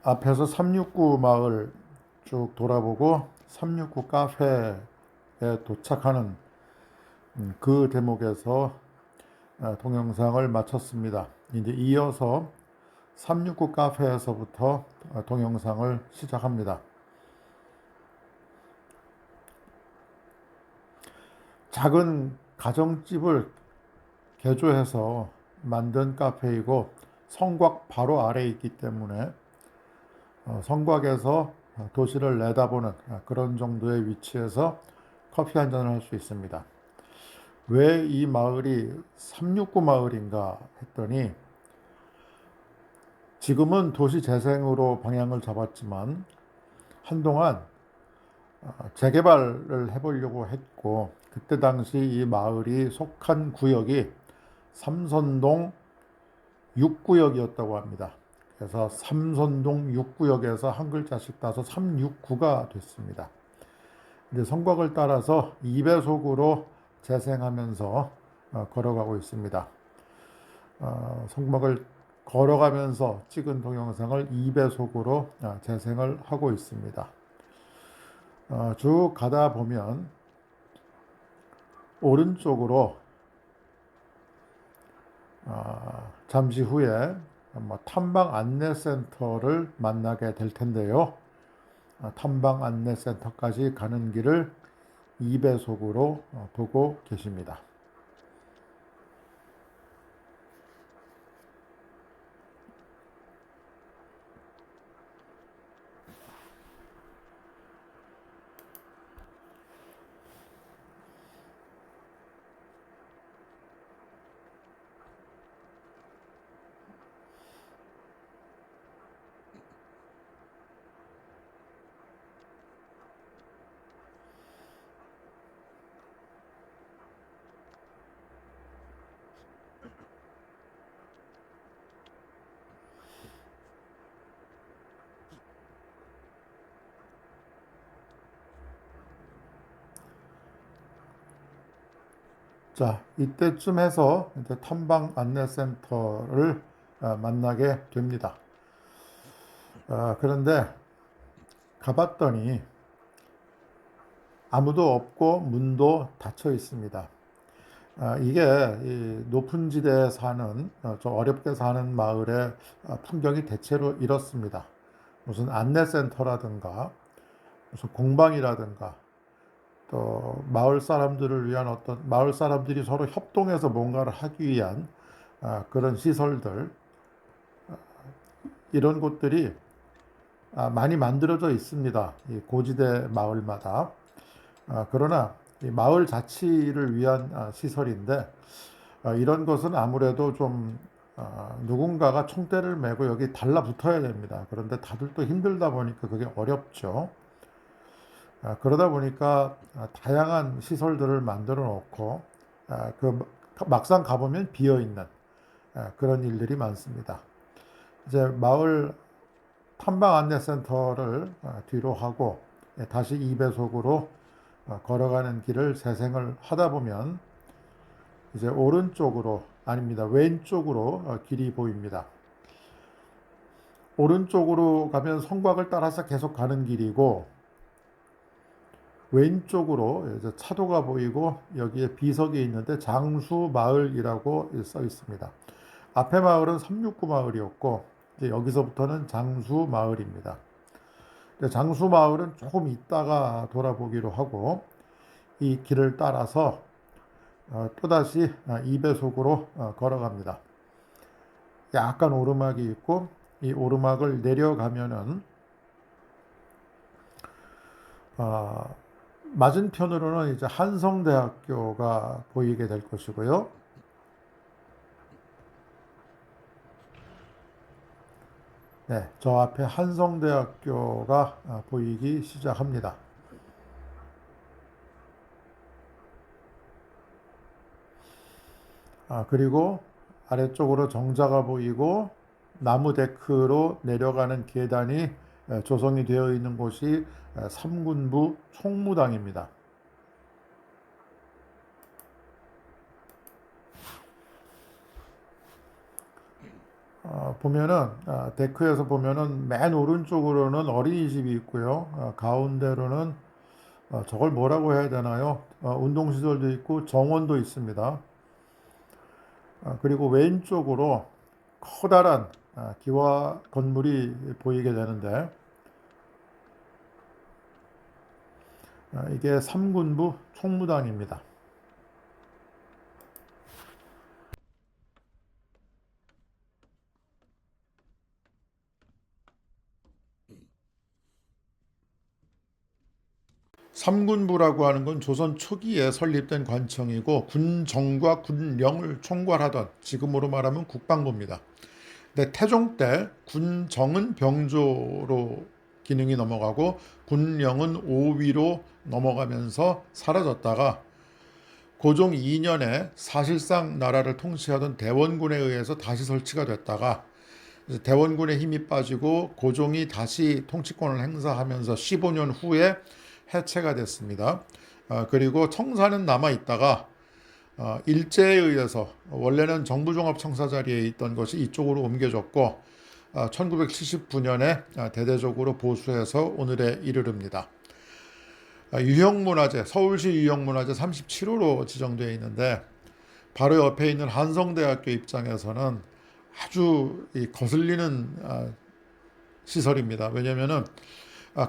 앞에서 369 마을 쭉 돌아보고 369 카페에 도착하는 그 대목에서 동영상을 마쳤습니다. 이제 이어서 369 카페에서부터 동영상을 시작합니다. 작은 가정집을 개조해서 만든 카페이고 성곽 바로 아래에 있기 때문에 성곽에서 도시를 내다보는 그런 정도의 위치에서 커피 한 잔을 할 수 있습니다. 왜 이 마을이 369 마을인가 했더니 지금은 도시 재생으로 방향을 잡았지만 한동안 재개발을 해보려고 했고 그때 당시 이 마을이 속한 구역이 삼선동 6구역이었다고 합니다. 그래서 삼선동 6구역에서 한 글자씩 따서 369가 됐습니다. 이제 성곽을 따라서 2배속으로 재생하면서 걸어가고 있습니다. 성곽을 걸어가면서 찍은 동영상을 2배속으로 재생을 하고 있습니다. 쭉 가다 보면 오른쪽으로 잠시 후에 탐방 안내센터를 만나게 될 텐데요. 탐방 안내센터까지 가는 길을 2배속으로 보고 계십니다. 자, 이때쯤 해서 이제 탐방 안내센터를 만나게 됩니다. 그런데 가봤더니 아무도 없고 문도 닫혀 있습니다. 이게 이 높은 지대에 사는 좀 어렵게 사는 마을의 풍경이 대체로 이렇습니다. 무슨 안내센터라든가 무슨 공방이라든가 또 마을 사람들을 위한 어떤 마을 사람들이 서로 협동해서 뭔가를 하기 위한 그런 시설들 이런 곳들이 많이 만들어져 있습니다. 이 고지대 마을마다. 그러나 이 마을 자치를 위한 시설인데 이런 것은 아무래도 좀 누군가가 총대를 메고 여기 달라붙어야 됩니다. 그런데 다들 또 힘들다 보니까 그게 어렵죠. 그러다 보니까 다양한 시설들을 만들어 놓고 그 막상 가보면 비어 있는 그런 일들이 많습니다. 이제 마을 탐방 안내센터를 뒤로 하고 다시 2배속으로 걸어가는 길을 재생을 하다 보면 이제 오른쪽으로 아닙니다. 왼쪽으로 길이 보입니다. 오른쪽으로 가면 성곽을 따라서 계속 가는 길이고 왼쪽으로 이제 차도가 보이고 여기에 비석이 있는데 장수마을이라고 써 있습니다. 앞에 마을은 369 마을이었고 이제 여기서부터는 장수마을입니다. 장수마을은 조금 있다가 돌아보기로 하고 이 길을 따라서 또다시 2배속으로 걸어갑니다. 약간 오르막이 있고 이 오르막을 내려가면은 맞은편으로는 이제 한성대학교가 보이게 될 것이고요. 네, 저 앞에 한성대학교가 보이기 시작합니다. 그리고 아래쪽으로 정자가 보이고 나무 데크로 내려가는 계단이 조성이 되어 있는 곳이 3군부 총무당입니다. 보면은 데크에서 보면은 맨 오른쪽으로는 어린이집이 있고요. 가운데로는 저걸 뭐라고 해야 되나요? 운동시설도 있고 정원도 있습니다. 그리고 왼쪽으로 커다란 기와 건물이 보이게 되는데 이게 3군부 총무단입니다. 3군부라고 하는 건 조선 초기에 설립된 관청이고 군정과 군령을 총괄하던 지금으로 말하면 국방부입니다. 근데 태종 때 군정은 병조로 기능이 넘어가고 군령은 오위로 넘어가면서 사라졌다가 고종 2년에 사실상 나라를 통치하던 대원군에 의해서 다시 설치가 됐다가 대원군의 힘이 빠지고 고종이 다시 통치권을 행사하면서 15년 후에 해체가 됐습니다. 그리고 청사는 남아 있다가 일제에 의해서 원래는 정부종합청사 자리에 있던 것이 이쪽으로 옮겨졌고 1979년에 대대적으로 보수해서 오늘에 이르릅니다. 유형문화재, 서울시 유형문화재 37호로 지정되어 있는데 바로 옆에 있는 한성대학교 입장에서는 아주 거슬리는 시설입니다. 왜냐하면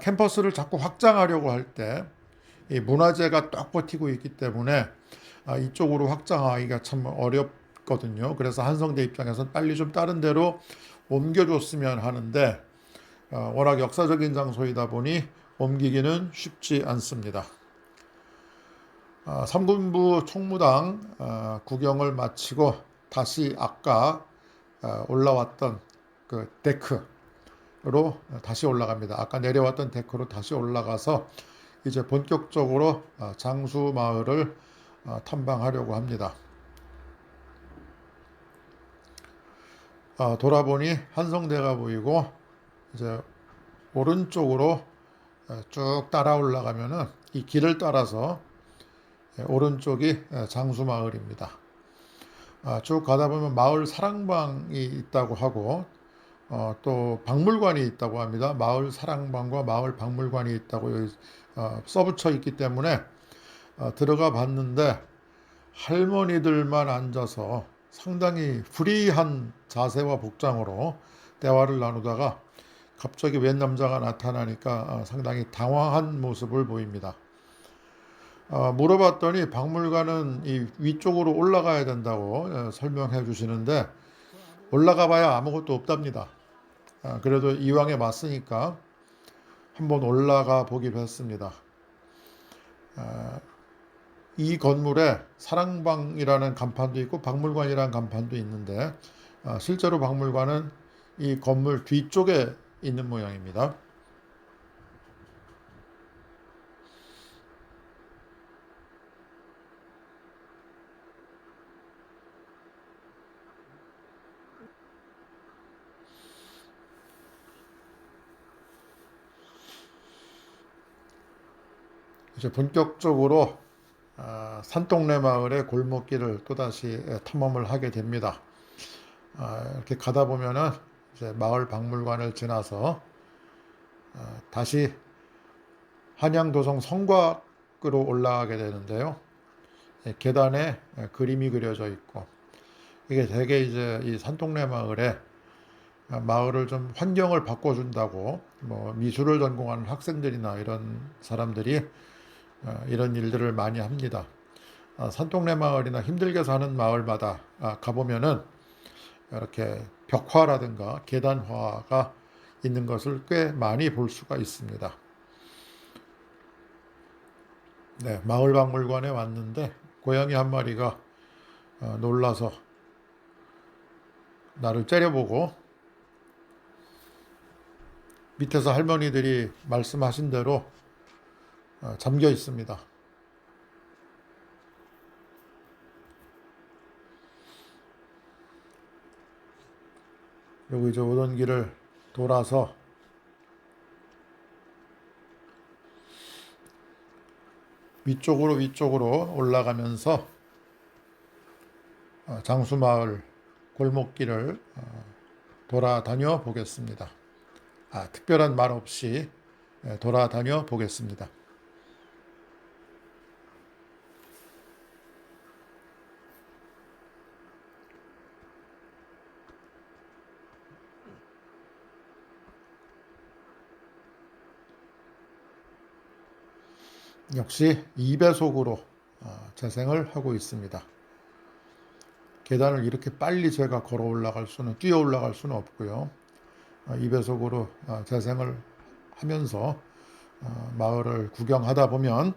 캠퍼스를 자꾸 확장하려고 할 때 이 문화재가 딱 버티고 있기 때문에 이쪽으로 확장하기가 참 어렵거든요. 그래서 한성대 입장에서는 빨리 좀 다른 데로 옮겨줬으면 하는데 워낙 역사적인 장소이다 보니 옮기기는 쉽지 않습니다. 3군부 총무당 구경을 마치고 다시 아까 올라왔던 그 데크로 다시 올라갑니다. 아까 내려왔던 데크로 다시 올라가서 이제 본격적으로 장수 마을을 탐방하려고 합니다. 돌아보니 한성대가 보이고 이제 오른쪽으로 쭉 따라 올라가면은 이 길을 따라서 오른쪽이 장수 마을입니다. 쭉 가다 보면 마을 사랑방이 있다고 하고 또 박물관이 있다고 합니다. 마을 사랑방과 마을 박물관이 있다고 여기 써붙여 있기 때문에 들어가 봤는데 할머니들만 앉아서 상당히 프리한 자세와 복장으로 대화를 나누다가 갑자기 웬 남자가 나타나니까 상당히 당황한 모습을 보입니다. 물어봤더니 박물관은 이 위쪽으로 올라가야 된다고 설명해 주시는데 올라가 봐야 아무것도 없답니다. 그래도 이왕에 왔으니까 한번 올라가 보기로 했습니다. 이 건물에 사랑방이라는 간판도 있고 박물관이라는 간판도 있는데 실제로 박물관은 이 건물 뒤쪽에 있는 모양입니다. 이제 본격적으로 산동네 마을의 골목길을 또다시 탐험을 하게 됩니다. 이렇게 가다 보면은 이제 마을 박물관을 지나서 다시 한양도성 성곽으로 올라가게 되는데요. 계단에 그림이 그려져 있고 이게 되게 이제 이 산동네 마을에 마을을 좀 환경을 바꿔준다고 뭐 미술을 전공하는 학생들이나 이런 사람들이 이런 일들을 많이 합니다. 산동네 마을이나 힘들게 사는 마을마다 가보면은 이렇게 벽화라든가 계단화가 있는 것을 꽤 많이 볼 수가 있습니다. 네, 마을 박물관에 왔는데 고양이 한 마리가 놀라서 나를 째려보고 밑에서 할머니들이 말씀하신 대로 잠겨 있습니다. 그리고 이제 오던 길을 돌아서 위쪽으로 올라가면서 장수마을 골목길을 돌아다녀 보겠습니다. 특별한 말 없이 돌아다녀 보겠습니다. 역시 2배속으로 재생을 하고 있습니다. 계단을 이렇게 빨리 제가 뛰어 올라갈 수는 없고요. 2배속으로 재생을 하면서 마을을 구경하다 보면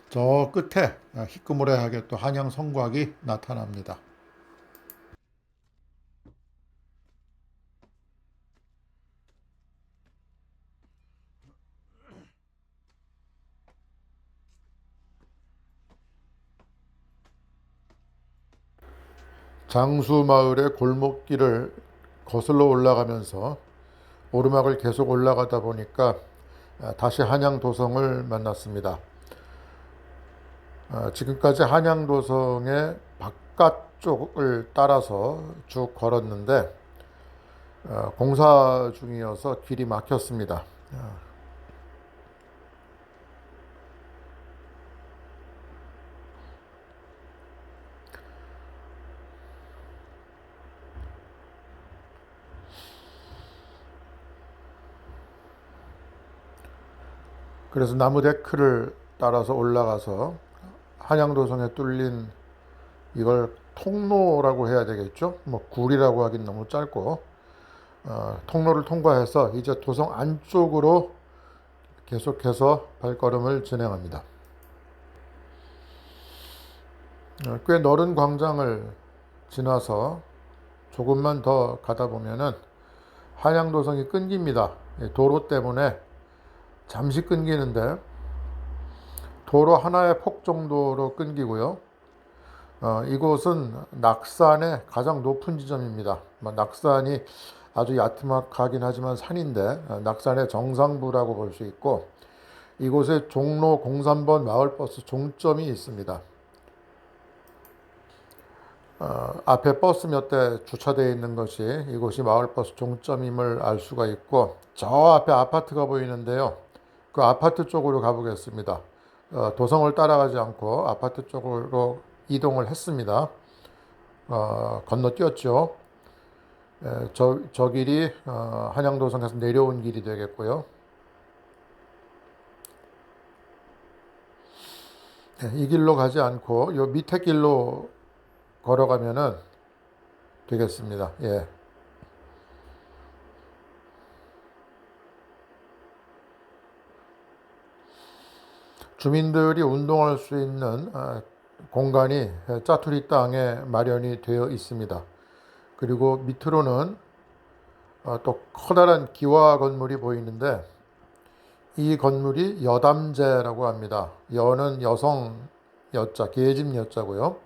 저 끝에 희끄무레하게 또 한양 성곽이 나타납니다. 장수마을의 골목길을 거슬러 올라가면서 오르막을 계속 올라가다 보니까 다시 한양도성을 만났습니다. 지금까지 한양도성의 바깥쪽을 따라서 쭉 걸었는데 공사 중이어서 길이 막혔습니다. 그래서 나무 데크를 따라서 올라가서 한양도성에 뚫린 이걸 통로라고 해야 되겠죠? 뭐 굴이라고 하긴 너무 짧고 통로를 통과해서 이제 도성 안쪽으로 계속해서 발걸음을 진행합니다. 꽤 넓은 광장을 지나서 조금만 더 가다 보면은 한양도성이 끊깁니다. 도로 때문에 잠시 끊기는데 도로 하나의 폭 정도로 끊기고요. 이곳은 낙산의 가장 높은 지점입니다. 낙산이 아주 야트막하긴 하지만 산인데 낙산의 정상부라고 볼 수 있고 이곳에 종로 03번 마을버스 종점이 있습니다. 앞에 버스 몇 대 주차되어 있는 것이 이곳이 마을버스 종점임을 알 수가 있고 저 앞에 아파트가 보이는데요. 그 아파트 쪽으로 가보겠습니다. 도성을 따라가지 않고 아파트 쪽으로 이동을 했습니다. 건너뛰었죠. 저 길이 한양도성에서 내려온 길이 되겠고요. 이 길로 가지 않고 이 밑에 길로 걸어가면은 되겠습니다. 예. 주민들이 운동할 수 있는 공간이 짜투리 땅에 마련이 되어 있습니다. 그리고 밑으로는 또 커다란 기와 건물이 보이는데 이 건물이 여담제라고 합니다. 여는 여성 여자, 계집 여자고요.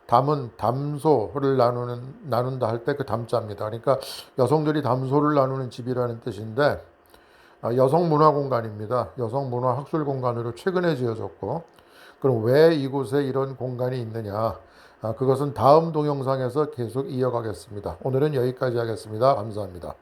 담은 담소를 나눈다 할 때 그 담자입니다. 그러니까 여성들이 담소를 나누는 집이라는 뜻인데 여성 문화 공간입니다. 여성 문화 학술 공간으로 최근에 지어졌고 그럼 왜 이곳에 이런 공간이 있느냐? 그것은 다음 동영상에서 계속 이어가겠습니다. 오늘은 여기까지 하겠습니다. 감사합니다.